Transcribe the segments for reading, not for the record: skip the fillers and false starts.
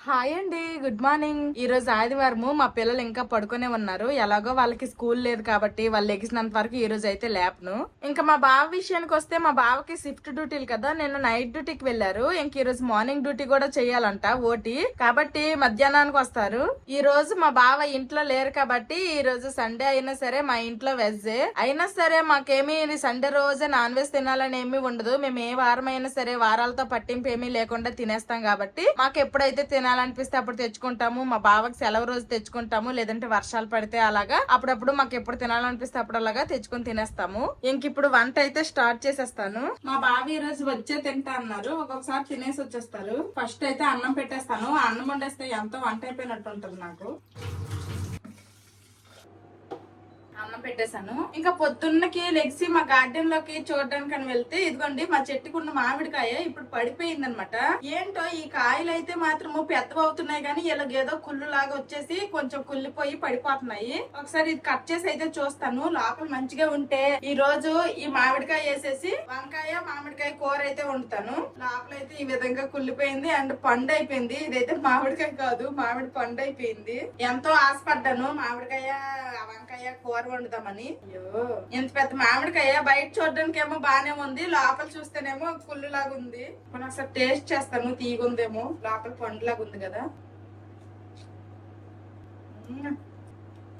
Hi అండి, good morning. ఈ రోజు ఆదివారము. మా పిల్లలు ఇంకా పడుకునే ఉన్నారు. ఎలాగో వాళ్ళకి స్కూల్ లేదు కాబట్టి వాళ్ళు లెగిసినంత వరకు ఈ రోజు అయితే లేపను. ఇంకా మా బావ విషయానికి వస్తే మా బావకి షిఫ్ట్ డ్యూటీలు కదా, నిన్న నైట్ డ్యూటీకి వెళ్లారు. ఇంక ఈ రోజు మార్నింగ్ డ్యూటీ కూడా చెయ్యాలంట, ఓటీ కాబట్టి మధ్యాహ్నానికి వస్తారు. ఈ రోజు మా బావ ఇంట్లో లేరు కాబట్టి ఈ రోజు సండే అయినా సరే మా ఇంట్లో వెజ్ అయినా సరే మాకేమీ సండే రోజే నాన్ వెజ్ తినాలని ఏమీ ఉండదు. మేము ఏ వారం అయినా సరే వారాలతో పట్టింపు ఏమీ లేకుండా తినేస్తాం కాబట్టి మాకు ఎప్పుడైతే తినాలనిపిస్తే అప్పుడు తెచ్చుకుంటాము. మా బావకి సెలవు రోజు తెచ్చుకుంటాము, లేదంటే వర్షాలు పడితే అలాగా అప్పుడప్పుడు మాకు ఎప్పుడు తినాలనిపిస్తే అప్పుడు అలాగా తెచ్చుకొని తినేస్తాము. ఇంక ఇప్పుడు వంట అయితే స్టార్ట్ చేసేస్తాను. మా బావ ఈ రోజు వచ్చే తింటా అన్నారు, ఒక్కొక్కసారి తినేసి వచ్చేస్తారు. ఫస్ట్ అయితే అన్నం పెట్టేస్తాను. అన్నం వండేస్తే ఎంతో వంట అయిపోయినట్టు ఉంటుంది నాకు. అన్నం పెట్టేశాను. ఇంకా పొద్దున్నకి లెగ్సి మా గార్డెన్ లోకి చూడడానికి అని వెళ్తే ఇదిగోండి మా చెట్టుకున్న మామిడికాయ ఇప్పుడు పడిపోయింది అనమాట. ఏంటో ఈ కాయలు అయితే మాత్రము పెద్దవి అవుతున్నాయి కానీ ఇలాగేదో కుళ్ళు లాగా వచ్చేసి కొంచెం కుళ్ళిపోయి పడిపోతున్నాయి. ఒకసారి ఇది కట్ చేసి అయితే చూస్తాను, లోపల మంచిగా ఉంటే ఈ రోజు ఈ మామిడికాయ వేసేసి వంకాయ మామిడికాయ కూర అయితే వండుతాను. లోపల అయితే ఈ విధంగా కుళ్ళిపోయింది అండ్ పండు అయిపోయింది. ఇదైతే మామిడికాయ కాదు, మామిడి పండు అయిపోయింది. ఎంతో ఆశపడ్డాను మామిడికాయ వంకాయ కూర వండుదామని. అయ్యో, ఎంత పెద్ద మామిడికాయ బయట చూడడానికి ఏమో బానే ఉంది, లోపల చూస్తేనేమో కుళ్ళు లాగా ఉంది. మనం ఒకసారి టేస్ట్ చేస్తాను, తీగుందేమో. లోపల పండులాగా ఉంది కదా,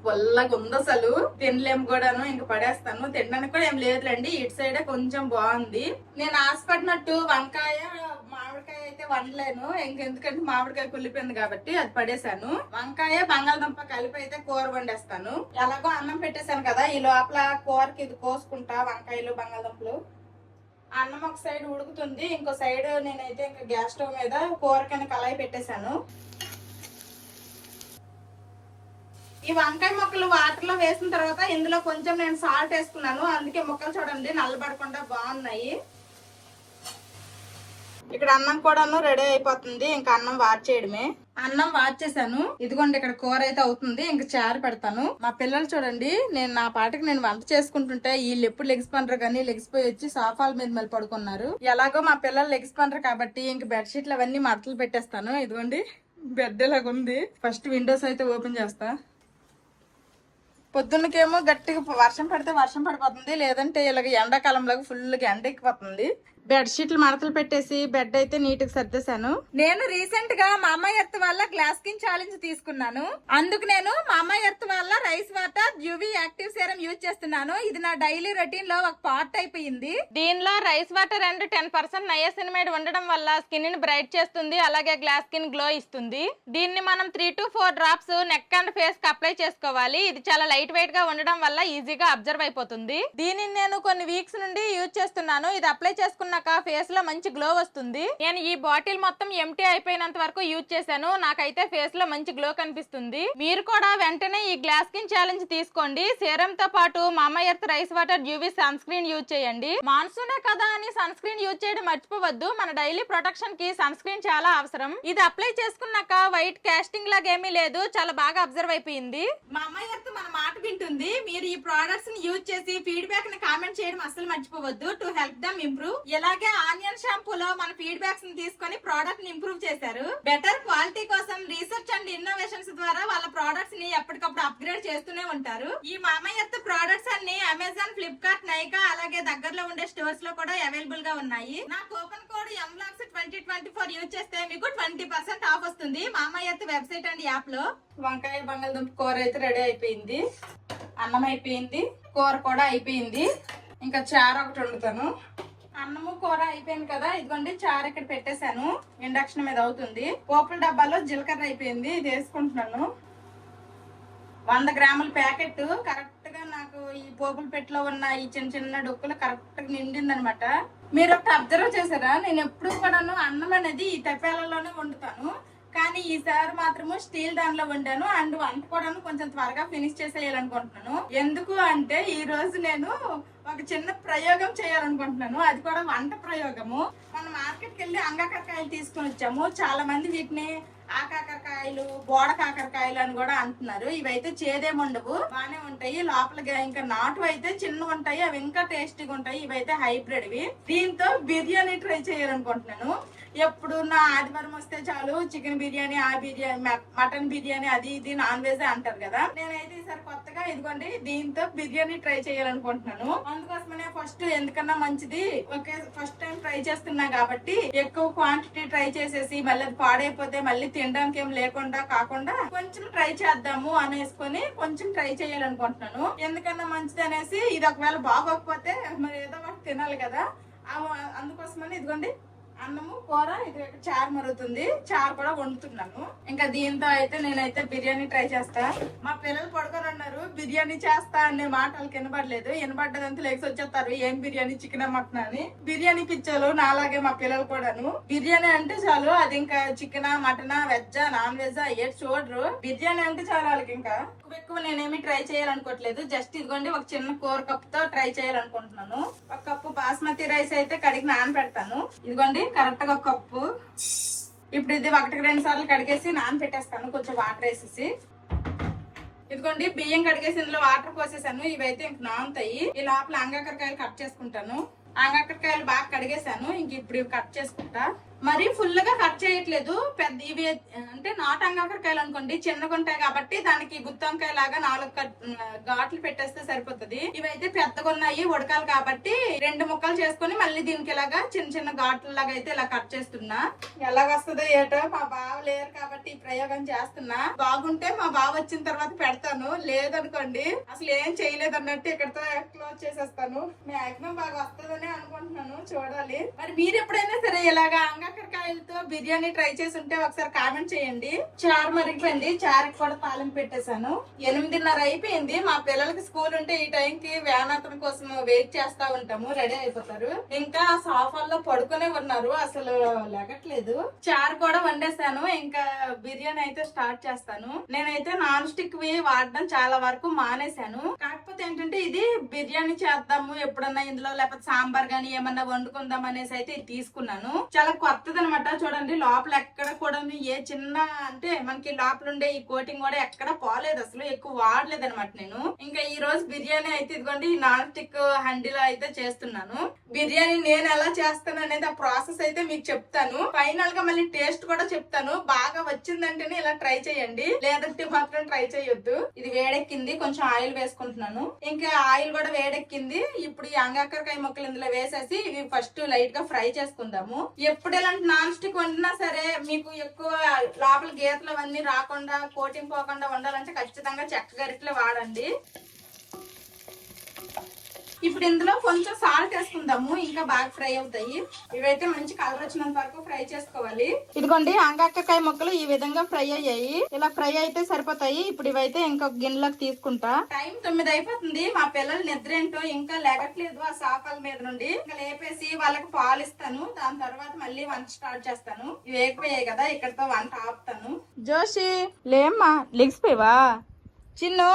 పొల్లగా ఉంది అసలు. తినలేము కూడాను, ఇంక పడేస్తాను. తినడానికి కూడా ఏం లేదులేండి, ఇటు సైడే కొంచెం బాగుంది. నేను ఆశపడినట్టు వంకాయ మామిడికాయ అయితే వండలేను, ఇంకెందుకంటే మామిడికాయ కుళ్ళిపోయింది కాబట్టి అది పడేశాను. వంకాయ బంగాళదుంప కలిపి అయితే కూర వండేస్తాను. ఎలాగో అన్నం పెట్టేశాను కదా, ఈ లోపల కూరకి ఇది కోసుకుంటా వంకాయలు బంగాళదుంపలు. అన్నం ఒక సైడ్ ఉడుకుతుంది, ఇంకో సైడ్ నేనైతే ఇంకా గ్యాస్ స్టవ్ మీద కూరకని కళాయి పెట్టేశాను. ఈ వంకాయ ముక్కలు వాటర్ లో వేసిన తర్వాత ఇందులో కొంచెం నేను సాల్ట్ వేసుకున్నాను, అందుకే ముక్కలు చూడండి నల్లబడకుండా బాగున్నాయి. ఇక్కడ అన్నం కూడాను రెడీ అయిపోతుంది, ఇంకా అన్నం వార్చేయడమే. అన్నం వార్చేసాను, ఇదిగోండి ఇక్కడ కూర అయితే అవుతుంది. ఇంకా చారు పెడతాను. మా పిల్లలు చూడండి, నేను నా పాటికి నేను వంట చేసుకుంటుంటే వీళ్ళు ఎప్పుడు లెగ్స్ పండ్రు కానీ లెగ్సిపోయి వచ్చి సోఫాల మీద మళ్ళీ పడుకున్నారు. ఎలాగో మా పిల్లలు లెగ్స్ పండ్రు కాబట్టి ఇంక బెడ్షీట్లు అవన్నీ మడతలు పెట్టేస్తాను. ఇదిగోండి బెడ్ లాగా ఉంది. ఫస్ట్ విండోస్ అయితే ఓపెన్ చేస్తా. పొద్దున్నకేమో గట్టిగా వర్షం పడితే వర్షం పడిపోతుంది, లేదంటే ఇలాగ ఎండాకాలంలాగా ఫుల్గా ఎండ ఎక్కిపోతుంది. బెడ్ షీట్లు మడతలు పెట్టేసి బెడ్ అయితే నీట్ గా సర్దేశాను. నేను రీసెంట్ గా మామా ఎర్త్ వల్ల గ్లాస్ స్కిన్ ఛాలెంజ్ తీసుకున్నాను. అందుకు నేను మామా ఎర్త్ వల్ల rice water UV active serum use చేస్తున్నాను. ఇది నా డైలీ రొటీన్ లో ఒక పార్ట్ అయిపోయింది. దీనిలో రైస్ వాటర్ అండ్ 10% నయాసినమైడ్ ఉండడం వల్ల స్కిన్ ని బ్రైట్ చేస్తుంది, అలాగే గ్లాస్ స్కిన్ గ్లో ఇస్తుంది. దీన్ని మనం 3 to 4 drops neck and face కి అప్లై చేసుకోవాలి. ఇది చాలా లైట్ వెయిట్ గా ఉండడం వల్ల ఈజీగా అబ్జర్వ్ అయిపోతుంది. దీనిని నేను కొన్ని వీక్స్ నుండి యూజ్ చేస్తున్నాను. ఇది అప్లై చేసుకున్నాక ఫేస్ లో మంచి గ్లో వస్తుంది. నేను ఈ బాటిల్ మొత్తం ఎంటీ అయిపోయినంత వరకు యూజ్ చేశాను, నాకైతే ఫేస్ లో మంచి గ్లో కనిపిస్తుంది. మీరు కూడా వెంటనే ఈ గ్లాస్ స్కిన్ ఛాలెంజ్ తీసుకోండి. సీరం తో పాటు Mamaearth rice water UV sunscreen use చేయండి. మాన్సూనే కదా అని సన్ స్క్రీన్ యూజ్ చేయడం మర్చిపోవద్దు. మన డైలీ ప్రొటెక్షన్ కి సన్ స్క్రీన్ చాలా అవసరం. ఇది అప్లై చేసుకున్నాక వైట్ కాస్టింగ్ లాగా ఏమీ లేదు, చాలా బాగా అబ్జర్వ్ అయిపోయింది. మామా ఎర్త్ మన మాట వింటుంది. మీరు ఈ ప్రొడక్ట్స్ ని యూజ్ చేసి ఫీడ్బ్యాక్ ని కామెంట్ చేయడం అసలు మర్చిపోవద్దు, టు హెల్ప్ దమ్ ఇంప్రూవ్. అలాగే ఆనియన్ షాంపూలో మన ఫీడ్బ్యాక్స్ ని తీసుకొని ప్రోడక్ట్ ని ఇంప్రూవ్ చేశారు. బెటర్ క్వాలిటీ కోసం రీసెర్చ్ అండ్ ఇన్నోవేషన్స్ ద్వారా వాళ్ళ ప్రోడక్ట్స్ ని ఎప్పటికప్పుడు అప్గ్రేడ్ చేస్తూనే ఉంటారు. ఈ మామా ఎర్త్ ప్రోడక్ట్స్ అన్ని అమెజాన్, ఫ్లిప్కార్ట్, నైకా అలాగే దగ్గరలో ఉండే స్టోర్స్ లో కూడా అవైలబుల్ గా ఉన్నాయి. నా కూపన్ కోడ్ MVLOGS 2024 యూజ్ చేస్తే మీకు 20% ఆఫ్ వస్తుంది మామా ఎర్త్ వెబ్సైట్ అండ్ యాప్ లో. వంకాయ బంగాళదుంప కూర అయితే రెడీ అయిపోయింది, అన్నం అయిపోయింది, కూర కూడా అయిపోయింది. ఇంకా చారు ఒకటి వండుతాను. అన్నము కూర అయిపోయింది కదా, ఇదిగోండి చారు ఇక్కడ పెట్టేశాను, ఇండక్షన్ మీద అవుతుంది. పోపుల డబ్బాలో జీలకర్ర అయిపోయింది, ఇది వేసుకుంటున్నాను. 100 గ్రాముల ప్యాకెట్ కరెక్ట్ గా నాకు ఈ పోపుల పెట్టిలో ఉన్న ఈ చిన్న చిన్న డొక్కులు కరెక్ట్ గా నిండింది అనమాట. మీరు ఒకటి అబ్జర్వ్ చేశారా, నేను ఎప్పుడు కూడాను అన్నం అనేది ఈ తప్పేలలోనే వండుతాను, కానీ ఈసారి మాత్రము స్టీల్ దానిలో వండాను. అండ్ వంట కూడా కొంచెం త్వరగా ఫినిష్ చేసేయాలనుకుంటున్నాను. ఎందుకు అంటే ఈ రోజు నేను ఒక చిన్న ప్రయోగం చేయాలనుకుంటున్నాను, అది కూడా వంట ప్రయోగము. మనం మార్కెట్కి వెళ్ళి అంగాకరకాయలు తీసుకొని వచ్చాము. చాలా మంది వీటిని ఆ కాకరకాయలు బోడ కాకరకాయలు అని కూడా అంటున్నారు. ఇవైతే చేదేముండవు, బానే ఉంటాయి. లోపల ఇంకా నాటు అయితే చిన్నగా ఉంటాయి, అవి ఇంకా టేస్టీగా ఉంటాయి. ఇవైతే హైబ్రిడ్ వి. దీంతో బిర్యానీ ట్రై చేయాలనుకుంటున్నాను. ఎప్పుడు నా ఆదివారం వస్తే చాలు చికెన్ బిర్యానీ, ఆ బిర్యానీ, మటన్ బిర్యానీ, అది ఇది నాన్ వెజ్ అంటారు కదా. నేనైతే ఈసారి కొత్తగా ఇదిగోండి దీంతో బిర్యానీ ట్రై చేయాలనుకుంటున్నాను. అందుకోసమనే ఫస్ట్ ఎందుకన్నా మంచిది ఓకే ఫస్ట్ టైం ట్రై చేస్తున్నా కాబట్టి ఎక్కువ క్వాంటిటీ ట్రై చేసేసి మళ్ళీ అది పాడైపోతే మళ్ళీ తినడానికి ఏం లేకుండా కాకుండా కొంచెం ట్రై చేద్దాము అనేసుకొని కొంచెం ట్రై చేయాలనుకుంటున్నాను. ఎందుకన్నా మంచిది అనేసి ఇది ఒకవేళ బాగోకపోతే మరి ఏదో ఒకటి తినాలి కదా, అందుకోసమని ఇదిగోండి అన్నము కూర, ఇది చారు మరుగుతుంది, చారు కూడా వండుతున్నాను. ఇంకా దీంతో అయితే నేనైతే బిర్యానీ ట్రై చేస్తా. మా పిల్లలు పడుకొని ఉన్నారు, బిర్యానీ చేస్తా అనే మాట వాళ్ళకి వినబడలేదు. వినబడ్డదంతా లేచి వచ్చేస్తారు ఏం బిర్యానీ, చికెన్ మటన్ అని. బిర్యానీ పిచ్చోలు నాలాగే మా పిల్లలు కూడాను. బిర్యానీ అంటే చాలు అది ఇంకా chicken mutton veg non veg ఏది చూడరు. బిర్యానీ అంటే చాలు వాళ్ళకి. ఇంకా ఎక్కువ నేనేమి ట్రై చేయాలనుకోవట్లేదు, జస్ట్ ఇదిగోండి ఒక చిన్న కూర కప్ తో ట్రై చేయాలనుకుంటున్నాను. ఒక కప్పు బాస్మతి రైస్ అయితే కడిగి నానబెడతాను. ఇదిగోండి కరెక్ట్ గా ఒక కప్పు. ఇప్పుడు ఇది 1-2 సార్లు కడిగేసి నానబెట్టేస్తాను కొంచెం వాటర్ వేసేసి. ఇదిగోండి బియ్యం కడిగేసి ఇందులో వాటర్ పోసేసాను. ఇవైతే ఇంక నానుతాయి. ఈ లోపల అంగాకరకాయలు కట్ చేసుకుంటాను. అంగాకరకాయలు బాగా కడిగేసాను. ఇంక ఇప్పుడు ఇవి కట్ చేసుకుంటా. మరి ఫుల్ గా కట్ చేయట్లేదు, పెద్ద ఇవి అంటే నాటు అంగాకరకాయలు అనుకోండి చిన్నగా ఉంటాయి కాబట్టి దానికి గుత్తొంకాయ లాగా 4 ఘాట్లు పెట్టేస్తే సరిపోతుంది. ఇవైతే పెద్దగా ఉన్నాయి ఉడకాలి కాబట్టి 2 ముక్కలు చేసుకుని మళ్ళీ దీనికి ఇలాగా చిన్న చిన్న ఘాట్ల లాగా అయితే ఇలా కట్ చేస్తున్నా. ఎలాగొస్తుందో ఏటో, మా బావ లేరు కాబట్టి ఈ ప్రయోగం చేస్తున్నా. బాగుంటే మా బావ వచ్చిన తర్వాత పెడతాను, లేదనుకోండి అసలు ఏం చేయలేదు అన్నట్టు ఇక్కడతో క్లోజ్ చేసేస్తాను. మాక్సిమం బాగా వస్తుందని అనుకుంటున్నాను, చూడాలి. మరి మీరు ఎప్పుడైనా సరే ఇలాగా కాకరకాయలతో బిర్యానీ ట్రై చేసి ఉంటే ఒకసారి కామెంట్ చేయండి. చారు మరిగిపోయింది, చారుకి కూడా తాలింపు పెట్టేశాను. 8:30 అయిపోయింది. మా పిల్లలకి స్కూల్ ఉంటే ఈ టైంకి వ్యానాథం కోసం వెయిట్ చేస్తా ఉంటాము, రెడీ అయిపోతారు. ఇంకా సోఫాల్లో పడుకునే ఉన్నారు, అసలు లెగట్లేదు. చారు కూడా వండేసాను, ఇంకా బిర్యానీ అయితే స్టార్ట్ చేస్తాను. నేనైతే నాన్ స్టిక్ వి వాడడం చాలా వరకు మానేశాను. కాకపోతే ఏంటంటే ఇది బిర్యానీ చేద్దాము ఎప్పుడన్నా ఇందులో, లేకపోతే సాంబార్ గానీ ఏమన్నా వండుకుందాం అనేసి అయితే ఇది తీసుకున్నాను. చాలా కొత్తదనమాట. చూడండి లోపల ఎక్కడ కూడా ఏ చిన్న అంటే మనకి లోపల ఉండే ఈ కోటింగ్ కూడా ఎక్కడ పోలేదు, అసలు ఎక్కువ వాడలేదు అనమాట నేను. ఇంకా ఈ రోజు బిర్యానీ అయితే ఇదిగోండి నాన్ స్టిక్ హండీలో అయితే చేస్తున్నాను. బిర్యానీ నేను ఎలా చేస్తాను అనేది ఆ ప్రాసెస్ అయితే మీకు చెప్తాను. ఫైనల్ గా మళ్ళీ టేస్ట్ కూడా చెప్తాను. బాగా వచ్చిందంటేనే ఇలా ట్రై చేయండి, లేదంటే మాత్రం ట్రై చేయొద్దు. ఇది వేడెక్కింది, కొంచెం ఆయిల్ వేసుకుంటున్నాను. ఇంకా ఆయిల్ కూడా వేడెక్కింది. ఇప్పుడు ఈ అంగాకరకాయ ముక్కలు ఇందులో వేసేసి ఇవి ఫస్ట్ లైట్ గా ఫ్రై చేసుకుందాము. ఎప్పుడు ఇలాంటి నాన్ స్టిక్ వండినా సరే మీకు ఎక్కువ లోపల గీతలు అవన్నీ రాకుండా కోటింగ్ పోకుండా వండాలంటే ఖచ్చితంగా చెక్క గరిటెలు వాడండి. ఇప్పుడు ఇందులో కొంచెం సాల్ట్ వేసుకుందాము, ఇంకా బాగా ఫ్రై అవుతాయి. ఇవైతే మంచి కలర్ వచ్చినంత వరకు ఫ్రై చేసుకోవాలి. ఇదిగోండి అంగాకరకాయ ముక్కలు ఈ విధంగా ఫ్రై అయ్యాయి. ఇలా ఫ్రై అయితే సరిపోతాయి. ఇప్పుడు ఇవైతే ఇంకొక గిన్నెలోకి తీసుకుంటా. టైం 9 అయిపోతుంది. మా పిల్లలు నిద్ర ఏంటో ఇంకా లేగట్లేదు ఆ సోఫాల మీద నుండి. ఇంకా లేపేసి వాళ్ళకి పాలు ఇస్తాను. దాని తర్వాత మళ్ళీ వంట స్టార్ట్ చేస్తాను. ఇవి వేగిపోయాయి కదా, ఇక్కడతో వంట ఆపుతాను. జోషి లేమ్మా, లెగ్సిపోయావా? చిన్ను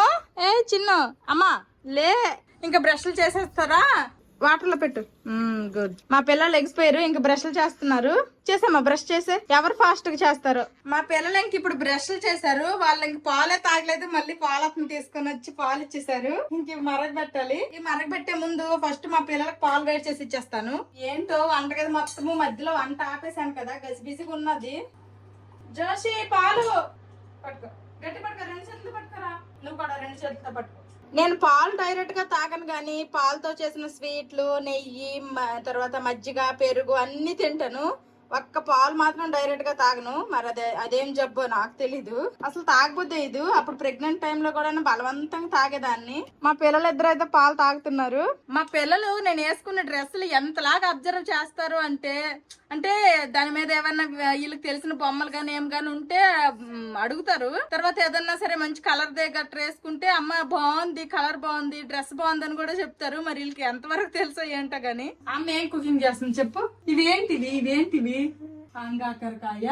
చిన్ను అమ్మా లే. ఇంకా బ్రష్లు చేసేస్తారా? వాటర్ లో పెట్టు. గుడ్. మా పిల్లలు లెగ్సిపోయారు, ఇంకా బ్రష్లు చేస్తున్నారు. చేసామా బ్రష్ చేసే? ఎవరు ఫాస్ట్ గా చేస్తారు? మా పిల్లలు ఇంక ఇప్పుడు బ్రష్లు చేశారు. వాళ్ళు ఇంక పాలే తాగలేదు, మళ్ళీ పాలతను తీసుకొని వచ్చి పాలు ఇచ్చేసారు. ఇంక మరగబెట్టాలి. ఈ మరగబెట్టే ముందు ఫస్ట్ మా పిల్లలకు పాలు వేడి చేసి ఇచ్చేస్తాను. ఏంటో వంటగది మొత్తము మధ్యలో వంట ఆపేసాను కదా, గజిబిజిగా ఉన్నది. జోషి పాలు పట్టుకో, గట్టి పట్టుకో, 2 చేతులతో పట్టుకోరా. నువ్వు కూడా 2 చేతులతో పట్టుకో. నేను పాలు డైరెక్ట్ గా తాగను గానీ పాలతో చేసిన స్వీట్లు, నెయ్యి, తర్వాత మజ్జిగ, పెరుగు అన్ని తింటాను. ఒక్క పాలు మాత్రం డైరెక్ట్ గా తాగను. మరి అదేం జబ్బో నాకు తెలీదు. అసలు తాగబోద్దే ఇది. అప్పుడు ప్రెగ్నెంట్ టైంలో కూడా బలవంతంగా తాగేదాన్ని. మా పిల్లలు ఇద్దరు అయితే పాలు తాగుతున్నారు. మా పిల్లలు నేను వేసుకున్న డ్రెస్సులు ఎంతలాగా అబ్జర్వ్ చేస్తారు అంటే దాని మీద ఏమన్నా వీళ్ళకి తెలిసిన బొమ్మలు గానీ ఏం గానీ ఉంటే అడుగుతారు. తర్వాత ఏదన్నా సరే మంచి కలర్ దే గట్రా వేసుకుంటే అమ్మ బాగుంది, కలర్ బాగుంది, డ్రెస్ బాగుంది అని కూడా చెప్తారు. మరి వీళ్ళకి ఎంతవరకు తెలుసో ఏంటో గానీ. అమ్మ ఏం కుకింగ్ చేస్తుంది చెప్పు? ఇవేంటివి అంగాకరకాయ,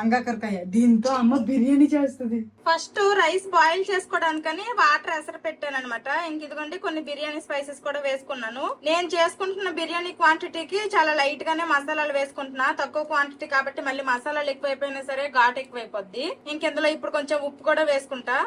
అంగాకరకాయ. దీంతో అమ్మ బిర్యానీ చేస్తుంది. ఫస్ట్ రైస్ బాయిల్ చేసుకోవడానికని వాటర్ ఎసరు పెట్టాను అనమాట. ఇంక ఇదిగోండి కొన్ని బిర్యానీ స్పైసెస్ కూడా వేసుకున్నాను. నేను చేసుకుంటున్న బిర్యానీ క్వాంటిటీకి చాలా లైట్ గానే మసాలాలు వేసుకుంటున్నా. తక్కువ క్వాంటిటీ కాబట్టి మళ్ళీ మసాలాలు ఎక్కువైపోయినా సరే ఘాట్ ఎక్కువైపోద్ది. ఇంకెందులో ఇప్పుడు కొంచెం ఉప్పు కూడా వేసుకుంటా.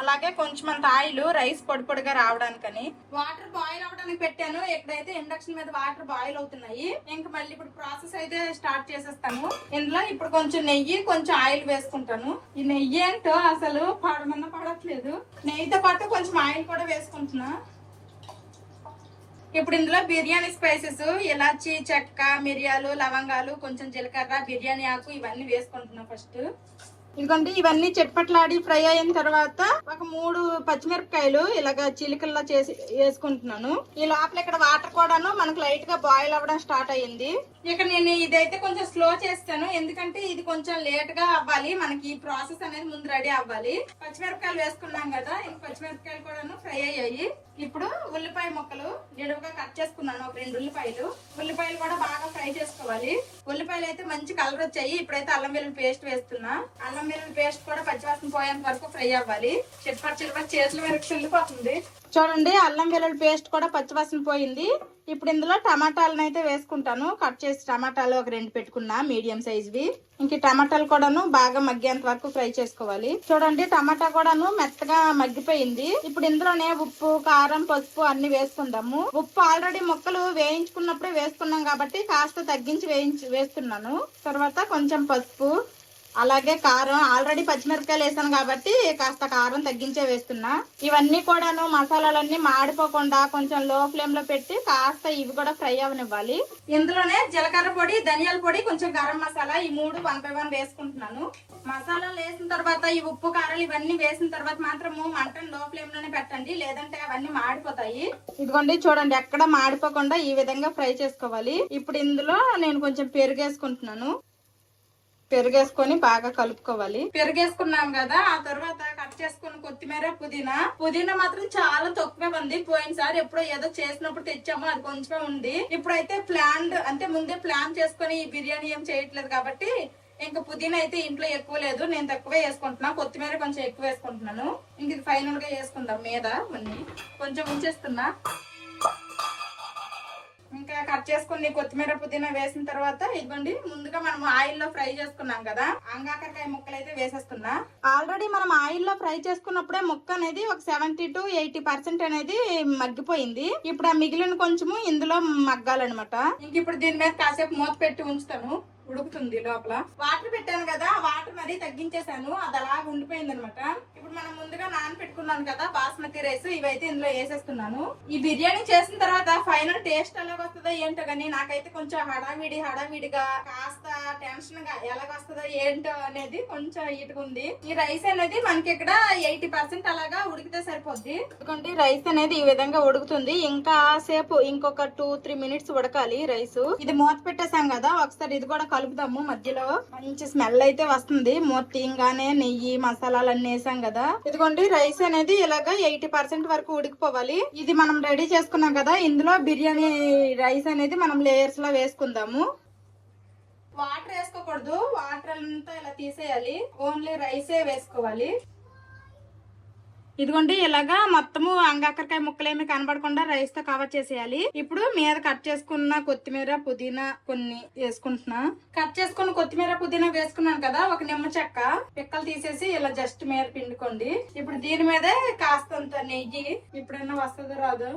అలాగే కొంచెం అంత ఆయిల్ రైస్ పొడి పొడిగా రావడానికని. వాటర్ బాయిల్ అవడానికి పెట్టాను. ఎక్కడైతే ఇండక్షన్ మీద వాటర్ బాయిల్ అవుతున్నాయి. ఇంకా మళ్ళీ ఇప్పుడు ప్రాసెస్ అయితే స్టార్ట్ చేసేస్తాను. ఇందులో ఇప్పుడు కొంచెం నెయ్యి కొంచెం ఆయిల్ వేసుకుంటాను. ఈ నెయ్యి ఏంటో అసలు పడమన్నా పడట్లేదు. నెయ్యితో పాటు కొంచెం ఆయిల్ కూడా వేసుకుంటున్నా. ఇప్పుడు ఇందులో బిర్యానీ స్పైసెస్ ఇలాచి, చెక్క, మిరియాలు, లవంగాలు, కొంచెం జీలకర్ర, బిర్యానీ ఆకు ఇవన్నీ వేసుకుంటున్నా. ఫస్ట్ ఇదిగోండి ఇవన్నీ చెట్పట్లాడి ఫ్రై అయిన తర్వాత ఒక 3 పచ్చిమిరపకాయలు ఇలాగ చిలికల్లా చేసి వేసుకుంటున్నాను. ఈ లోపల ఇక్కడ వాటర్ కూడాను మనకు లైట్ గా బాయిల్ అవ్వడం స్టార్ట్ అయ్యింది. ఇక నేను ఇదైతే కొంచెం స్లో చేస్తాను, ఎందుకంటే ఇది కొంచెం లేట్ గా అవ్వాలి. మనకి ఈ ప్రాసెస్ అనేది ముందు రెడీ అవ్వాలి. పచ్చిమిరపకాయలు వేసుకున్నాం కదా, ఇంక పచ్చిమిరపకాయలు కూడాను ఫ్రై అయ్యాయి. ఇప్పుడు ఉల్లిపాయ ముక్కలు నిలువుగా కట్ చేసుకున్నాను, ఒక 2 ఉల్లిపాయలు. ఉల్లిపాయలు కూడా బాగా ఫ్రై చేసుకోవాలి. ఉల్లిపాయలు అయితే మంచి కలర్ వచ్చాయి. ఇప్పుడైతే అల్లం వెల్లుల్లి పేస్ట్ వేస్తున్నా. అల్లం వెల్లుల్లి పేస్ట్ కూడా పచ్చివాసన పోయేంత వరకు ఫ్రై అవ్వాలి. చిట్పట్ చేతుల వరకు చెల్లిపోతుంది. చూడండి అల్లం వెల్లుల్లి పేస్ట్ కూడా పచ్చివాసన పోయింది. ఇప్పుడు ఇందులో టమాటాలను అయితే వేసుకుంటాను. కట్ చేసి టమాటాలు ఒక 2 పెట్టుకున్నా, మీడియం సైజ్వి. ఇంక టమాటాలు కూడాను బాగా మగ్గేంత వరకు ఫ్రై చేసుకోవాలి. చూడండి టమాటా కూడాను మెత్తగా మగ్గిపోయింది. ఇప్పుడు ఇందులోనే ఉప్పు, కారం, పసుపు అన్ని వేసుకుందాము. ఉప్పు ఆల్రెడీ ముక్కలు వేయించుకున్నప్పుడే వేసుకున్నాం కాబట్టి కాస్త తగ్గించి వేస్తున్నాను. తర్వాత కొంచెం పసుపు, అలాగే కారం. ఆల్రెడీ పచ్చిమిరపకాయలు వేసాను కాబట్టి కాస్త కారం తగ్గించే వేస్తున్నా. ఇవన్నీ కూడాను మసాలాలన్నీ మాడిపోకుండా కొంచెం లో ఫ్లేమ్ లో పెట్టి కాస్త ఇవి కూడా ఫ్రై అవనివ్వాలి. ఇందులోనే జీలకర్ర పొడి, ధనియాల పొడి, కొంచెం గరం మసాలా, ఈ 3 1 by 1 వేసుకుంటున్నాను. మసాలాలు వేసిన తర్వాత ఈ ఉప్పు, కారాలు ఇవన్నీ వేసిన తర్వాత మాత్రము మంటను లో ఫ్లేమ్ లోనే పెట్టండి, లేదంటే అవన్నీ మాడిపోతాయి. ఇదిగోండి చూడండి ఎక్కడ మాడిపోకుండా ఈ విధంగా ఫ్రై చేసుకోవాలి. ఇప్పుడు ఇందులో నేను కొంచెం పెరుగేసుకుంటున్నాను. పెరుగేసుకొని బాగా కలుపుకోవాలి. పెరుగేసుకున్నాం కదా, ఆ తర్వాత కట్ చేసుకున్న కొత్తిమీర, పుదీనా మాత్రం చాలా తక్కువే ఉంది. పోయినసారి ఎప్పుడో ఏదో చేసినప్పుడు తెచ్చాము, అది కొంచెమే ఉంది. ఇప్పుడైతే ముందే ప్లాన్ చేసుకుని ఈ బిర్యానీ ఏం చేయట్లేదు కాబట్టి ఇంకా పుదీనా అయితే ఇంట్లో ఎక్కువ లేదు, నేను తక్కువే వేసుకుంటున్నా. కొత్తిమీర కొంచెం ఎక్కువ వేసుకుంటున్నాను. ఇంక ఇది ఫైనల్ గా వేసుకుందాం. మీద కొంచెం ఉంచేస్తున్నా. ఇంకా కట్ చేసుకుని కొత్తిమీర, పుదీనా వేసిన తర్వాత ఇదిగోండి ముందుగా మనం ఆయిల్ లో ఫ్రై చేసుకున్నాం కదా, అంగాకరకాయ ముక్కలు అయితే వేసేస్తున్నా. ఆల్రెడీ మనం ఆయిల్ లో ఫ్రై చేసుకున్నప్పుడే ముక్క అనేది ఒక 70 to 80% అనేది మగ్గిపోయింది. ఇప్పుడు ఆ మిగిలిన కొంచెము ఇందులో మగ్గాలన్నమాట. ఇంక ఇప్పుడు దీని మీద కాసేపు మూత పెట్టి ఉంచుతాను, ఉడుకుతుంది. లోపల వాటర్ పెట్టాను కదా, వాటర్ మరీ తగ్గించేసాను, అది అలాగ ఉండిపోయింది అనమాట. ఇప్పుడు మనం ముందుగా నానబెట్టుకున్నాను కదా బాస్మతి రైస్, ఇవైతే ఇందులో వేసేస్తున్నాను. ఈ బిర్యానీ చేసిన తర్వాత ఫైనల్ టేస్ట్ ఎలాగొస్తుందో ఏంటో కానీ నాకైతే కొంచెం హడావిడిగా కాస్త టెన్షన్ గా ఎలాగొస్తుందో ఏంటో అనేది కొంచెం ఇటుకుంది. ఈ రైస్ అనేది మనకి ఇక్కడ 80% అలాగా ఉడికితే సరిపోద్ది. ఎందుకంటే రైస్ అనేది ఈ విధంగా ఉడుకుతుంది. ఇంకా సేపు ఇంకొక 2-3 minutes ఉడకాలి రైస్. ఇది మూత పెట్టేసాం కదా, ఒకసారి ఇది కూడా కలుపుదాము. మధ్యలో మంచి స్మెల్ అయితే వస్తుంది. మూత తీయంగానే నెయ్యి, మసాలాలు అన్ని వేసాం కదా. ఇదిగోండి రైస్ అనేది ఇలాగా 80% వరకు ఉడికిపోవాలి. ఇది మనం రెడీ చేసుకున్నాం కదా, ఇందులో బిర్యానీ రైస్ అనేది మనం లేయర్స్ లో వేసుకుందాము. వాటర్ వేసుకోకూడదు, వాటర్ అంతా ఇలా తీసేయాలి, ఓన్లీ రైసే వేసుకోవాలి. ఇదిగోండి ఇలాగా మొత్తము అంగాకరకాయ ముక్కలేమి కనబడకుండా రైస్ తో కవర్ చేసేయాలి. ఇప్పుడు మీద కట్ చేసుకున్న కొత్తిమీర, పుదీనా కొన్ని వేసుకుంటున్నా. కట్ చేసుకున్న కొత్తిమీర, పుదీనా వేసుకున్నాను కదా, ఒక నిమ్మ చెక్క పిక్కలు తీసేసి ఇలా జస్ట్ మీద పిండుకోండి. ఇప్పుడు దీని మీదే కాస్తంత నెయ్యి, ఇప్పుడన్నా వస్తుందో రాదు,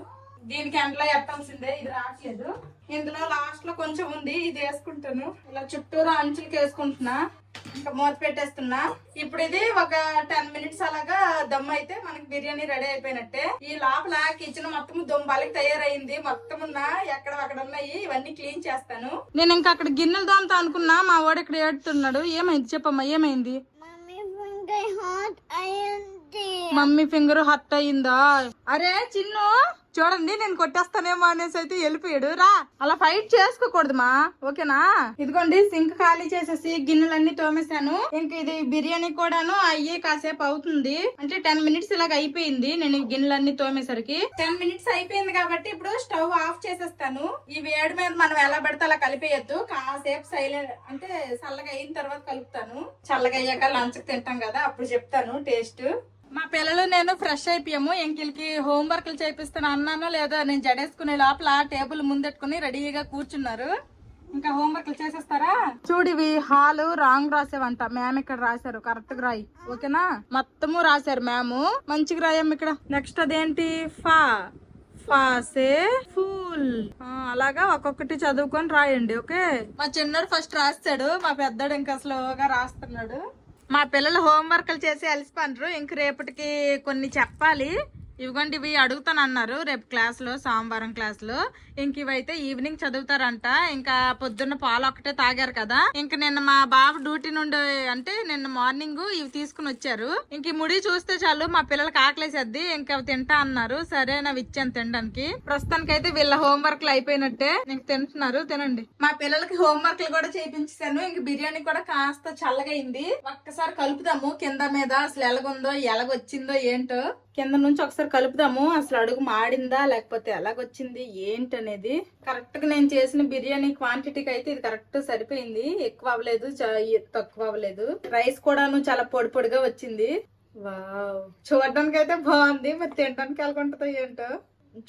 దీనికి ఎండలో ఎట్టాల్సిందే, ఇది రావట్లేదు. ఇందులో లాస్ట్ లో కొంచెం ఉంది, ఇది వేసుకుంటాను. ఇలా చుట్టూరా అంచులకి వేసుకుంటున్నా. ఇంకా మూత పెట్టేస్తున్నా. ఇప్పుడు ఇది ఒక 10 minutes అలాగా దమ్ అయితే మనకి బిర్యానీ రెడీ అయిపోయినట్టే. ఈ లోపల కిచెన్ మొత్తం దొంబాలకి తయారైంది. మొత్తం ఉన్న ఎక్కడ ఉన్నాయి ఇవన్నీ క్లీన్ చేస్తాను. నేను ఇంకా అక్కడ గిన్నెలు దోమతా అనుకున్నా, మా వాడు ఇక్కడ ఏడుతున్నాడు. ఏమైంది చెప్పమ్మా, ఏమైంది? మమ్మీ ఫింగర్ హర్ట్ అయిందా? అరే చిన్ను చూడండి నేను కొట్టేస్తానేమో అనేసి అయితే వెళ్ళిపోయాడు. రా, అలా ఫైట్ చేసుకోకూడదు మా, ఓకేనా? ఇదిగోండి సింక్ ఖాళీ చేసేసి గిన్నెలన్నీ తోమేశాను. ఇంక ఇది బిర్యానీ కూడాను అయ్యి కాసేపు అవుతుంది, అంటే 10 మినిట్స్ ఇలాగ అయిపోయింది. నేను ఈ గిన్నెలన్నీ తోమేసరికి 10 మినిట్స్ అయిపోయింది కాబట్టి ఇప్పుడు స్టవ్ ఆఫ్ చేసేస్తాను. ఈ వేడి మీద మనం ఎలా పడితే అలా కలిపేయద్దు, కాసేపు సైలెంట్ అంటే చల్లగా అయిన తర్వాత కలుపుతాను. చల్లగా అయ్యాక లంచ్ తింటాం కదా, అప్పుడు చెప్తాను టేస్ట్. మా పిల్లలు నేను ఫ్రెష్ అయిపోయాము. ఇంకిల్కి హోంవర్క్లు చేపిస్తాను అన్నాను లేదా, నేను జడేసుకునే లోపల టేబుల్ ముందెట్టుకుని రెడీగా కూర్చున్నారు. ఇంకా హోంవర్క్లు చేసేస్తారా? చూడు, ఇవి హాలు రాంగ్ రాసేవంట. మ్యామ్ ఇక్కడ రాశారు, కరెక్ట్ గా రాయి, ఓకేనా? మొత్తము రాశారు మ్యామ్, మంచిగా రాయమ్మ ఇక్కడ. నెక్స్ట్ అదేంటి, ఫా ఫాసే ఫూల్, అలాగా ఒక్కొక్కటి చదువుకొని రాయండి, ఓకే? మా చిన్నోడు ఫస్ట్ రాస్తాడు, మా పెద్దోడు ఇంకా స్లోగా రాస్తున్నాడు. మా పిల్లలు హోంవర్క్లు చేసి అలసిపోండ్రు. ఇంక రేపటికి కొన్ని చెప్పాలి. ఇవిగోండి, ఇవి అడుగుతాను అన్నారు రేపు క్లాస్ లో, సోమవారం క్లాస్ లో. ఇంక ఇవైతే ఈవినింగ్ చదువుతారంట. ఇంకా పొద్దున్న పాలు ఒక్కటే తాగారు కదా. ఇంక నిన్న మా బాబు డ్యూటీ నుండి అంటే నిన్న మార్నింగ్ ఇవి తీసుకుని వచ్చారు. ఇంక ఈ ముడి చూస్తే చాలు మా పిల్లలకి ఆకలేసేద్ది. ఇంకా అవి తింటా అన్నారు, సరే అవి ఇచ్చాను తినడానికి. ప్రస్తుతానికి అయితే వీళ్ళ హోంవర్క్లు అయిపోయినట్టే, ఇంక తింటున్నారు, తినండి. మా పిల్లలకి హోంవర్క్లు కూడా చేయించాను. ఇంక బిర్యానీ కూడా కాస్త చల్లగా అయింది. ఒక్కసారి కలుపుదాము కింద మీద, అసలు ఎలాగుందో ఎలాగొచ్చిందో ఏంటో. కింద నుంచి ఒకసారి కలుపుదాము, అసలు అడుగు మాడిందా లేకపోతే ఎలాగొచ్చింది ఏంటనేది. కరెక్ట్ గా నేను చేసిన బిర్యానీ క్వాంటిటీకి అయితే ఇది కరెక్ట్ సరిపోయింది. ఎక్కువ అవ్వలేదు, తక్కువ అవ్వలేదు. రైస్ కూడాను చాలా పొడి పొడిగా వచ్చింది. వావ్, చూడడానికి అయితే బాగుంది, మరి తినడానికి ఎలాగుంటుందో ఏంటో.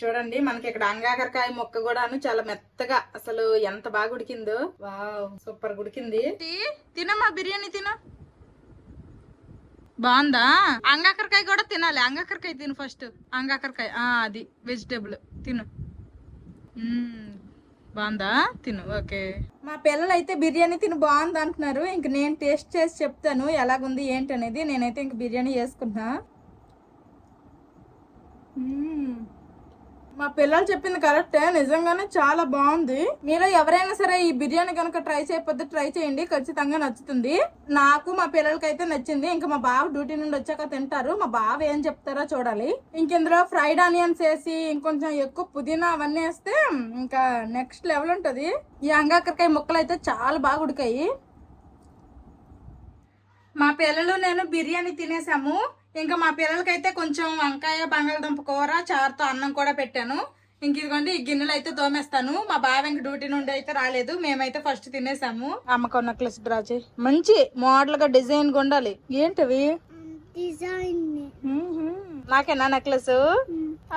చూడండి, మనకి ఇక్కడ అంగాకరకాయ మొక్క కూడాను చాలా మెత్తగా, అసలు ఎంత బాగా ఉడికిందో. వావ్, సూపర్ ఉడికింది. తినమ్మా బిర్యానీ, తిన. బాగుందా? అంగాకరకాయ కూడా తినాలి, అంగాకరకాయ తిను ఫస్ట్. అంగాకరకాయ అది వెజిటేబుల్, తిను. బాగుందా? తిను, ఓకే. మా పిల్లలు అయితే బిర్యానీ తిని బాగుంది అంటున్నారు. ఇంక నేను టేస్ట్ చేసి చెప్తాను ఎలాగుంది ఏంటనేది. నేనైతే ఇంక బిర్యానీ చేసుకున్నా. మా పిల్లలు చెప్పింది కరెక్టే, నిజంగానే చాలా బాగుంది. మీరు ఎవరైనా సరే ఈ బిర్యానీ కనుక ట్రై చేయకపోతే ట్రై చేయండి, ఖచ్చితంగా నచ్చుతుంది. నాకు మా పిల్లలకి అయితే నచ్చింది. ఇంకా మా బావ డ్యూటీ నుండి వచ్చాక తింటారు. మా బావ ఏం చెప్తారో చూడాలి. ఇంక ఇందులో ఫ్రైడ్ ఆనియన్స్ వేసి ఇంకొంచెం ఎక్కువ పుదీనా అవన్నీ వేస్తే ఇంకా నెక్స్ట్ లెవెల్ ఉంటది. ఈ అంగాకరకాయ ముక్కలు అయితే చాలా బాగా ఉడికాయి. మా పిల్లలు నేను బిర్యానీ తినేసాము. ఇంకా మా పిల్లలకైతే కొంచెం వంకాయ బంగాళదుంప కూర చారుతో అన్నం కూడా పెట్టాను. ఇంక ఇదిగోండి, ఈ గిన్నెలు అయితే తోమేస్తాను. మా బావ ఇంక డ్యూటీ నుండి అయితే రాలేదు, మేమైతే ఫస్ట్ తినేసాము. అమ్మకు నెక్లెస్ డ్రా చేయి, మంచి మోడల్ గా డిజైన్ గా ఉండాలి. ఏంటవి? నాకేనా నెక్లెస్?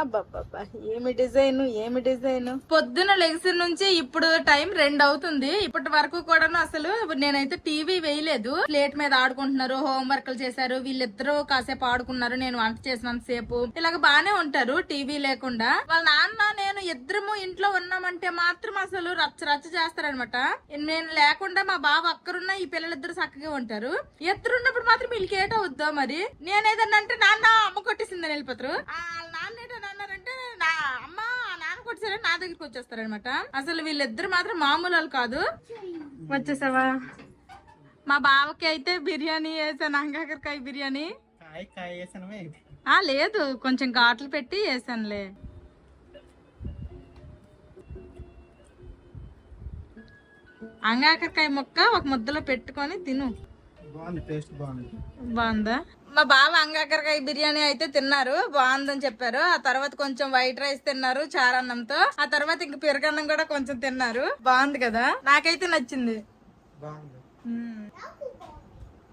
అబ్బాబ్బా, ఏమి డిజైన్, ఏమి డిజైన్. పొద్దున లెగ్స్ నుంచి ఇప్పుడు టైం 2 అవుతుంది. ఇప్పటి వరకు కూడా అసలు నేనైతే టీవీ వేయలేదు. ప్లేట్ మీద ఆడుకుంటున్నారు, హోంవర్క్లు చేశారు. వీళ్ళిద్దరూ కాసేపు ఆడుకున్నారు, నేను వంట చేసినంత సేపు. ఇలాగ బానే ఉంటారు టీవీ లేకుండా. వాళ్ళ నాన్న నేను ఇద్దరము ఇంట్లో ఉన్నామంటే మాత్రం అసలు రచ్చ రచ్చ చేస్తారనమాట. నేను లేకుండా మా బావ అక్కరున్నా ఈ పిల్లలిద్దరు చక్కగా ఉంటారు. ఇద్దరు ఉన్నప్పుడు మాత్రం వీళ్ళకి ఏటో వద్దా మరి. నేనేదన్నా అంటే నాన్న అమ్మ కొట్టేసిందని వెళ్ళిపోతారు. నాన్న అన్నారంటే నా అమ్మ నాన్న కొట్టేసారని నా దగ్గరికి వచ్చేస్తారనమాట. అసలు వీళ్ళిద్దరు మాత్రం మామూలు కాదు. వచ్చేసావా? మా బావకి అయితే బిర్యానీ వేసాను, అంగాకరకాయ బిర్యానీ. లేదు, కొంచెం ఘాట్లు పెట్టి వేసానులే. అంగాకరకాయ ముక్క ఒక ముద్దలో పెట్టుకొని తిను. బాగుందా? మా బావ అంగాకరకాయ బిర్యానీ అయితే తిన్నారు, బాగుందని చెప్పారు. ఆ తర్వాత కొంచెం వైట్ రైస్ తిన్నారు చారన్నంతో. ఆ తర్వాత ఇంక పెరుగన్నం కూడా కొంచెం తిన్నారు. బాగుంది కదా, నాకైతే నచ్చింది.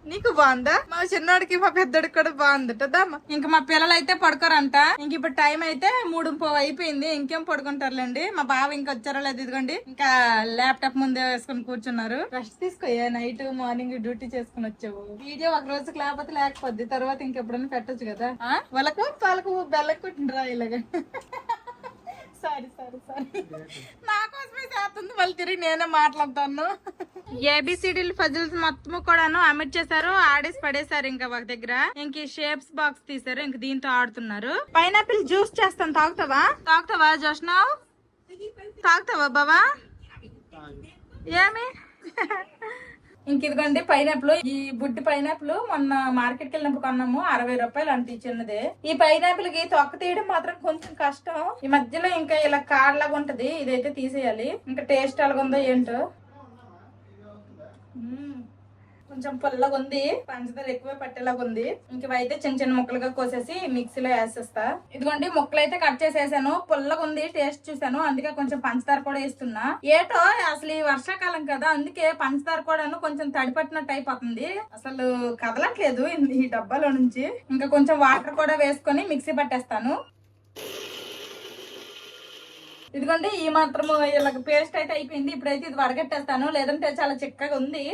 నీకు బాగుందా? మా చిన్నోడికి మా పెద్దోడికి కూడా బాగుందట. ఇంక మా పిల్లలు అయితే పడుకోరంట. ఇంక ఇప్పుడు టైం అయితే 3:30 అయిపోయింది. ఇంకేం పడుకుంటారులేండి. మా బావ ఇంకా వచ్చారో లేదు, ఇదిగోండి ఇంకా ల్యాప్టాప్ ముందే వేసుకుని కూర్చున్నారు. రెస్ట్ తీసుకోయా, నైట్ మార్నింగ్ డ్యూటీ చేసుకుని వచ్చావు. వీడియో ఒక రోజుకి లేకపోతే తర్వాత ఇంకెప్పుడైనా పెట్టొచ్చు కదా. వాళ్ళకు పాలకు బెల్లకు కుట్టినరా ఇలాగా. సారీ నా కోసమే చేస్తుంది, మళ్ళీ తిరిగి నేనే మాట్లాడతాను. ఏబిసిడీలు పజిల్స్ మొత్తం కూడాను అమిట్ చేశారు, ఆడేసి పడేశారు. ఇంకా ఒక దగ్గర ఇంక షేప్స్ బాక్స్ తీసారు, ఇంక దీంతో ఆడుతున్నారు. పైనాపిల్ జ్యూస్ చేస్తాను, తాగుతావా జోష్నావ్? తాగుతావా బావా? ఏమి ఇంక ఇదిగోండి పైనాపిల్. ఈ బుడ్డి పైనాపిల్ మొన్న మార్కెట్ కి వెళ్ళినప్పుడు కొన్నాము, 60 రూపాయలు అంటే చిన్నదే. ఈ పైనాపిల్ కి తొక్క తీయడం మాత్రం కొంచెం కష్టం. ఈ మధ్యలో ఇంకా ఇలా కాడలాగా ఉంటది, ఇదైతే తీసేయాలి. ఇంకా టేస్ట్ ఎలాగుందో ఏంటో. కొంచెం పుల్లగా ఉంది, పంచదార ఎక్కువ పట్టేలాగా ఉంది. ఇంక ఇవైతే చిన్న చిన్న ముక్కలుగా కోసేసి మిక్సీలో వేసేస్తా. ఇదిగోండి ముక్కలు అయితే కట్ చేసేసాను. పుల్లగా ఉంది, టేస్ట్ చూసాను, అందుకే కొంచెం పంచదార కూడా వేస్తున్నా. ఏటో అసలు ఈ వర్షాకాలం కదా, అందుకే పంచదార కూడా కొంచెం తడిపట్టినట్టు అయిపోతుంది, అసలు కదలట్లేదు ఈ డబ్బాలో నుంచి. ఇంకా కొంచెం వాటర్ కూడా వేసుకొని మిక్సీ పట్టేస్తాను. ఇదిగోండి ఈ మాత్రం ఇలా పేస్ట్ అయితే అయిపోయింది. ఇప్పుడైతే ఇది వడగట్టేస్తాను, లేదంటే చాలా చిక్కగా ఉంది.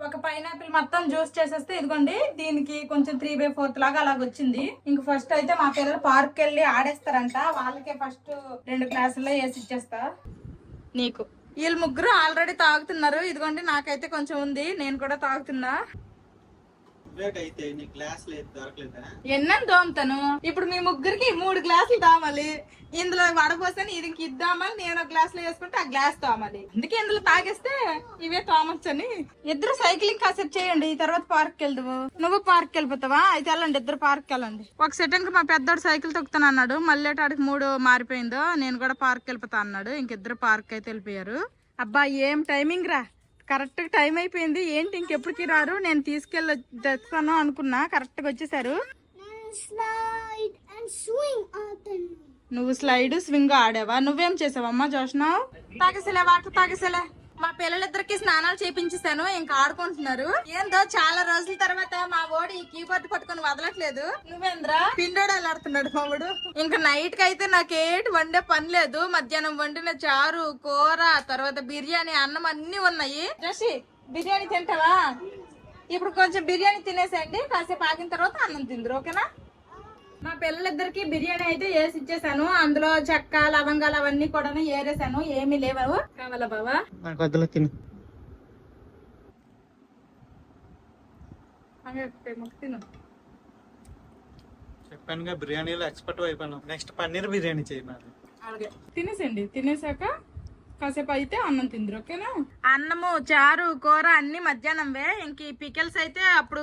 ఒక పైనాపిల్ మొత్తం జ్యూస్ చేసేస్తే ఇదిగోండి దీనికి కొంచెం 3/4 లాగా అలాగ వచ్చింది. ఇంక ఫస్ట్ అయితే మా పిల్లలు పార్క్ వెళ్ళి ఆడేస్తారంట, వాళ్ళకే ఫస్ట్ 2 గ్లాసుల్లో వేసి ఇచ్చేస్తా. నీకు వీళ్ళు ముగ్గురు ఆల్రెడీ తాగుతున్నారు. ఇదిగోండి నాకైతే కొంచెం ఉంది, నేను కూడా తాగుతున్నా. ఎన్నని తోముతాను ఇప్పుడు? మీ ముగ్గురికి 3 గ్లాసులు తామాలి. ఇందులో వడపోసాను, ఇది ఇద్దామని నేను 1 గ్లాసులో వేసుకుంటే ఆ గ్లాస్ తోమాలి. అందుకే ఇందులో తాగేస్తే ఇవే తోమొచ్చని. ఇద్దరు సైక్లింగ్ కాసేపు చేయండి, తర్వాత పార్క్ వెళ్దావు. నువ్వు పార్క్ వెళ్ళిపోతావా? అయితే వెళ్ళండి, ఇద్దరు పార్క్ వెళ్ళండి. ఒక సెకండ్ కి మా పెద్దోడు సైకిల్ తొక్కుతాను అన్నాడు, మళ్ళీ ఆడికి 3 మారిపోయిందో. నేను కూడా పార్క్ వెళ్ళిపోతా అన్నాడు. ఇంకిద్దరు పార్క్ అయితే వెళ్ళిపోయారు. అబ్బా ఏం టైమింగ్ రా, కరెక్ట్ టైం అయిపోయింది. ఏంటి ఇంకెప్పటికి రారు? నేను తీసుకెళ్ళి తెస్తాను అనుకున్నా, కరెక్ట్ గా వచ్చేసారు. నువ్వు స్లైడ్ స్వింగ్ ఆడావా? నువ్వేం చేసావమ్మా జోష్నా? తాగేసలే వాటర్ తాగేసలే. మా పిల్లలిద్దరికి స్నానాలు చేపించేసాను, ఇంకా ఆడుకుంటున్నారు. ఏందో చాలా రోజుల తర్వాత మా ఓడి కీబోర్డ్ పట్టుకొని వదలట్లేదు. నువ్వేంద్రా పిండోడాలు ఆడుతున్నాడు మావాడు. ఇంకా నైట్ కి అయితే నాకేటి వండే పని లేదు. మధ్యాహ్నం వండిన చారు, కూర, తర్వాత బిర్యానీ, అన్నం అన్ని ఉన్నాయి. జోషి బిర్యానీ తింటావా? ఇప్పుడు కొంచెం బిర్యానీ తినేసేయండి, కాసేపు ఆగిన తర్వాత అన్నం తిందరు, ఓకేనా? మా పిల్లలిద్దరికి బిర్యానీ అయితే వేసి ఇచ్చేసాను. అందులో చెక్క లవంగాలు అవన్నీ కూడా ఏరేసాను, ఏమీ లేవు. కావాలా బావా? తిను. చెప్పానుగా బిర్యానీలో ఎక్స్పర్ట్ అయిపోయాను. నెక్స్ట్ పన్నీర్ బిర్యానీ చేయాలి. అలాగే తినేసండి, తినేసాక కాసేపు అయితే అన్నం తిందరు, ఓకేనా? అన్నము, చారు, కూర అన్ని మధ్యాహ్నంవే. ఇంక ఈ పికిల్స్ అయితే అప్పుడు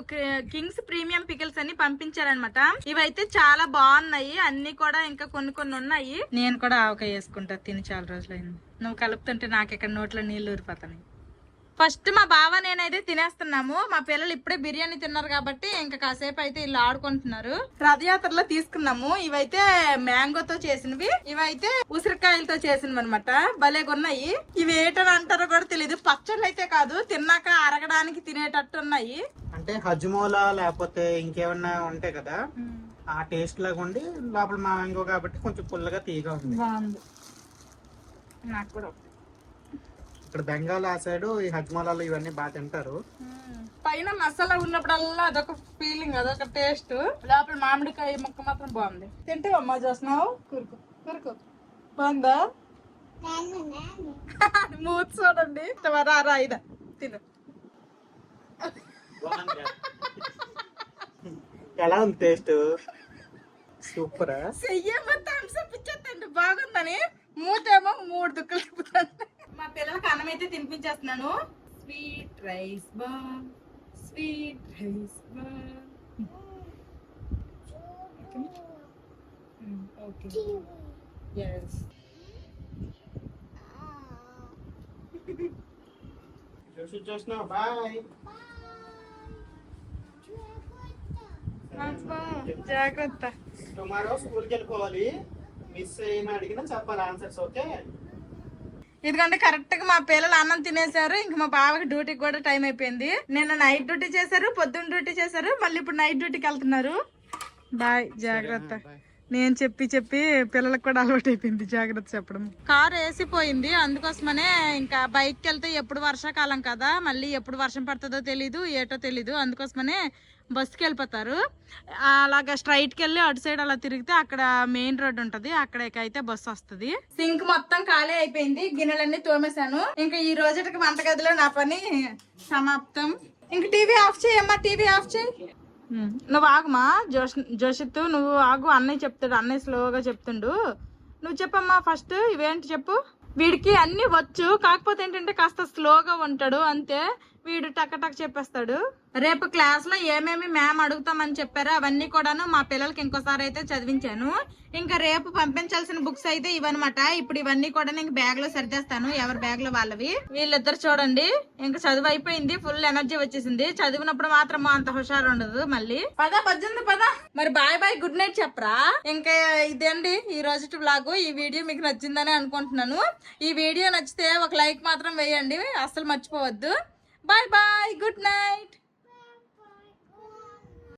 కింగ్స్ ప్రీమియం పికిల్స్ అని పంపించారనమాట. ఇవైతే చాలా బాగున్నాయి అన్ని కూడా, ఇంకా కొన్ని ఉన్నాయి. నేను కూడా ఆవకాయ వేసుకుంటా, తిని చాలా రోజులైంది. నువ్వు కలుపుతుంటే నాకు ఇక్కడ నోట్లో నీళ్లు ఊరిపోతాయి. ఫస్ట్ మా బావ నేనైతే తినేస్తున్నాము. మా పిల్లలు ఇప్పుడే బిర్యానీ తిన్నారు కాబట్టి ఇంకా కాసేపు అయితే ఇల్లు ఆడుకుంటున్నారు. రథయాత్రలో తీసుకున్నాము. ఇవైతే మ్యాంగోతో చేసినవి, ఇవైతే ఉసిరికాయలతో చేసినవి అనమాట. భలేగున్నాయి. ఇవి ఏటని అంటారో కూడా తెలియదు. పచ్చళ్ళు అయితే కాదు, తిన్నాక అరగడానికి తినేటట్టు ఉన్నాయి. అంటే హజ్మోలా లేకపోతే ఇంకేమన్నా ఉంటాయి కదా, ఆ టేస్ట్ లాగా ఉండి లోపల మ్యాంగో కాబట్టి కొంచెం పుల్లగా తీయగా ఉంది. బాగుంది. నాకు కూడా ఇక్కడ బెంగాల్ ఆ సైడ్ ఈ హజ్మోలాలు ఇవన్నీ బాగా తింటారు. పైన మసాలా ఉన్నప్పుడల్లా అదొక ఫీలింగ్, అదొక టేస్ట్. లోపల మామిడికాయ ముక్క మాత్రం బాగుంది. తింటావమ్మా చూస్తున్నావు? కురుకు కురుకు బాగుందా? మూత చూడండి. రా ఇదా తిను. ఎలా ఉంది టేస్ట్? సూపర్. చెయ్యేమో థమ్స్ అప్ ఇచ్చేస్తండి బాగుందని, మూతేమో 3 దుక్కులు తిప్పుతాను. మా పిల్లలకి అన్నం అయితే తినిపించేస్తున్నాను. స్వీట్ రైస్ బా, స్వీట్ రైస్ బా. Okay yes. బాయ్. జాగ్రత్త. టుమారో స్కూల్కి వెళ్ళిపోవాలి. మిస్ ఏమి అడిగినా చెప్పాలి ఆన్సర్స్, ఓకే? ఇదిగోండి కరెక్ట్ గా మా పిల్లలు అన్నం తినేసారు. ఇంక మా బావకి డ్యూటీకి కూడా టైం అయిపోయింది. నిన్న నైట్ డ్యూటీ చేశారు, పొద్దున్న డ్యూటీ చేశారు, మళ్ళీ ఇప్పుడు నైట్ డ్యూటీకి వెళ్తున్నారు. బాయ్, జాగ్రత్త. నేను చెప్పి పిల్లలకు కూడా అలవాటు అయిపోయింది జాగ్రత్త చెప్పడం. కారు వేసిపోయింది, అందుకోసమనే ఇంకా బైక్కి వెళ్తే ఎప్పుడు వర్షాకాలం కదా, మళ్ళీ ఎప్పుడు వర్షం పడుతుందో తెలీదు, ఏటో తెలీదు, అందుకోసమనే బస్సుకి వెళ్ళిపోతారు. అలాగా స్ట్రైట్కి వెళ్ళి అటు సైడ్ అలా తిరిగితే అక్కడ మెయిన్ రోడ్ ఉంటది, అక్కడికైతే బస్సు వస్తుంది. సింక్ మొత్తం ఖాళీ అయిపోయింది, గిన్నెలన్నీ తోమేశాను. ఇంకా ఈ రోజుకి వంటగదిలో నా పని సమాప్తం. ఇంక టీవీ ఆఫ్ చేయమ్మా, టీవీ ఆఫ్ చేయి. నువ్వు ఆగుమా జోషిత్, నువ్వు ఆగు. అన్నయ్య చెప్తాడు, అన్నయ్య స్లోగా చెప్తుండు. నువ్వు చెప్పమ్మా ఫస్ట్. ఇవేంటి చెప్పు. వీడికి అన్ని వచ్చు, కాకపోతే ఏంటంటే కాస్త స్లోగా ఉంటాడు అంతే. వీడు టక్ టక్ చెప్పేస్తాడు. రేపు క్లాస్ లో ఏమేమి మ్యామ్ అడుగుతామని చెప్పారో అవన్నీ కూడాను మా పిల్లలకి ఇంకోసారి అయితే చదివించాను. ఇంకా రేపు పంపించాల్సిన బుక్స్ అయితే ఇవన్నమాట. ఇప్పుడు ఇవన్నీ కూడా నేను బ్యాగ్ లో సర్దేస్తాను, ఎవరి బ్యాగ్ లో వాళ్ళవి. వీళ్ళిద్దరు చూడండి ఇంకా చదువు అయిపోయింది, ఫుల్ ఎనర్జీ వచ్చేసింది. చదివినప్పుడు మాత్రం అంత హుషారు ఉండదు. మళ్ళీ పదా పద్దెనిమిది పదా, మరి బాయ్ బాయ్ గుడ్ నైట్ చెప్పరా. ఇంకా ఇదండి ఈ రోజు వ్లాగ్. ఈ వీడియో మీకు నచ్చిందని అనుకుంటున్నాను. ఈ వీడియో నచ్చితే ఒక లైక్ మాత్రం వేయండి, అస్సలు మర్చిపోవద్దు. Bye bye, good night.